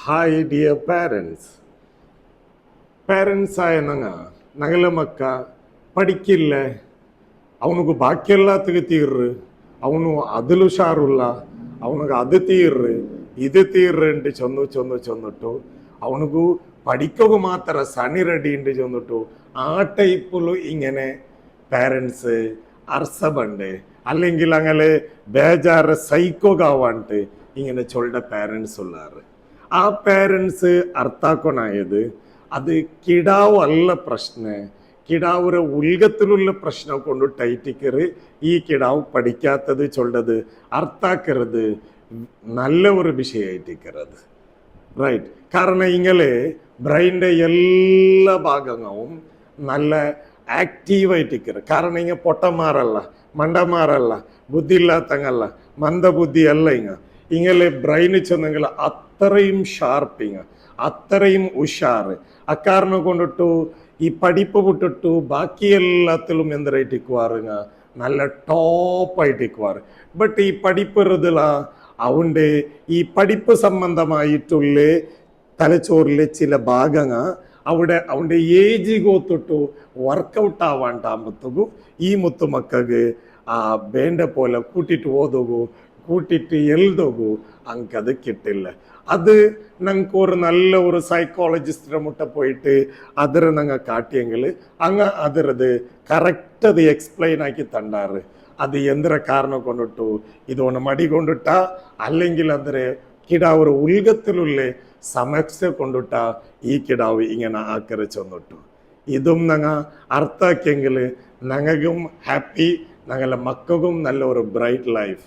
Hi dear parents. ಪಾರೆಂಟ್ಸ್ ಆಯ ನಗಲ ಮಕ್ಕ ಪಡಿಕ್ಕಿಲ್ಲ, ಅವನಿಗೆ ಬಾಕಿ ಎಲ್ಲತ್ತಿಗೆ ತೀರ್ರು, ಅವನು അതിൽ ഉഷാറുള്ള, ಅವನಿಗೆ അത് തീർറ് ഇത് തീർറ് ചൊന്നിട്ടു ಅವನಿಗೂ പഠിക്കുക മാത്രം സണി റെഡി ഉണ്ട് ചൊന്നിട്ടു ആ ടൈപ്പിൽ ഇങ്ങനെ പാരൻസ് അർസബണ്ട് അല്ലെങ്കിൽ അങ്ങനെ ബേജാറ് സൈക്കോകാവാണ്ട് ഇങ്ങനെ ചൊല്ലുന്ന പാരൻസ് ഉള്ളാറ്. ആ പാരൻസ് അർത്ഥാക്കണായത് അത് കിടാവ് അല്ല പ്രശ്നം, കിടാവുടെ ഉൽഗത്തിലുള്ള പ്രശ്നം കൊണ്ട് ടൈറ്റിക്കറ് ഈ കിടാവ് പഠിക്കാത്തത് ചൊല്ലത് അർത്ഥാക്കരുത് നല്ല ഒരു വിഷയമായിട്ടിക്കരുത്. റൈറ്റ്. കാരണം ഇങ്ങനെ ബ്രെയിൻ്റെ എല്ലാ ഭാഗങ്ങളും നല്ല ആക്റ്റീവായിട്ടിക്കറ്. കാരണം ഇങ്ങനെ പൊട്ടന്മാരല്ല, മണ്ടന്മാരല്ല, ബുദ്ധി ഇല്ലാത്തങ്ങല്ല, മന്ദബുദ്ധി അല്ല. ഇങ്ങനെ ബ്രെയിന് ചെന്നെങ്കിൽ അത്രയും ഷാർപ്പിങ്, അത്രയും ഉഷാറ്. അക്കാരണം കൊണ്ടിട്ടു ഈ പഠിപ്പ് വിട്ടിട്ടു ബാക്കി എല്ലാത്തിലും എന്തരായിട്ടിക്കുവാറുങ്ങ നല്ല ടോപ്പായിട്ടിക്കുവാറ്. ബട്ട് ഈ പഠിപ്പുറതില അവൻ്റെ ഈ പഠിപ്പ് സംബന്ധമായിട്ടുള്ള തലച്ചോറിലെ ചില ഭാഗങ്ങൾ അവിടെ അവൻ്റെ ഏജ് ഗോത്തിട്ടു വർക്കൗട്ട് ആവാണ്ടാകുമ്പോഴത്തേക്കു ഈ മുത്തുമക്കൾക്ക് വേണ്ട പോലെ കൂട്ടിയിട്ട് ഓതുകൂ, കൂട്ടിയിട്ട് എഴുതുകൂ, അങ്കത് കിട്ടില്ല. അത് ഞങ്ങൾക്ക് ഒരു നല്ല ഒരു സൈക്കോളജിസ്റ്റിനെ മുട്ട പോയിട്ട് അതിരെ ഞങ്ങൾ കാട്ടിയെങ്കിൽ അങ്ങ് അതിരത് കറക്റ്റ് അത് എക്സ്പ്ലെയിൻ ആക്കി തണ്ടാറ്. അത് എന്തിര കാരണം കൊണ്ടിട്ടു ഇതൊന്ന് മടി കൊണ്ടിട്ടാ അല്ലെങ്കിൽ അതിരെ കിടാവ് ഉൽഗത്തിലുള്ള സമസ്യ കൊണ്ടിട്ടാ ഈ കിടാവ് ഇങ്ങനെ ആക്കറി ചെന്നിട്ടു. ഇതും ഞങ്ങൾ അർത്ഥാക്കിയെങ്കിൽ ഞങ്ങൾക്കും ഹാപ്പി, ഞങ്ങളുടെ മക്കൾക്കും നല്ല ഒരു ബ്രൈറ്റ് ലൈഫ്.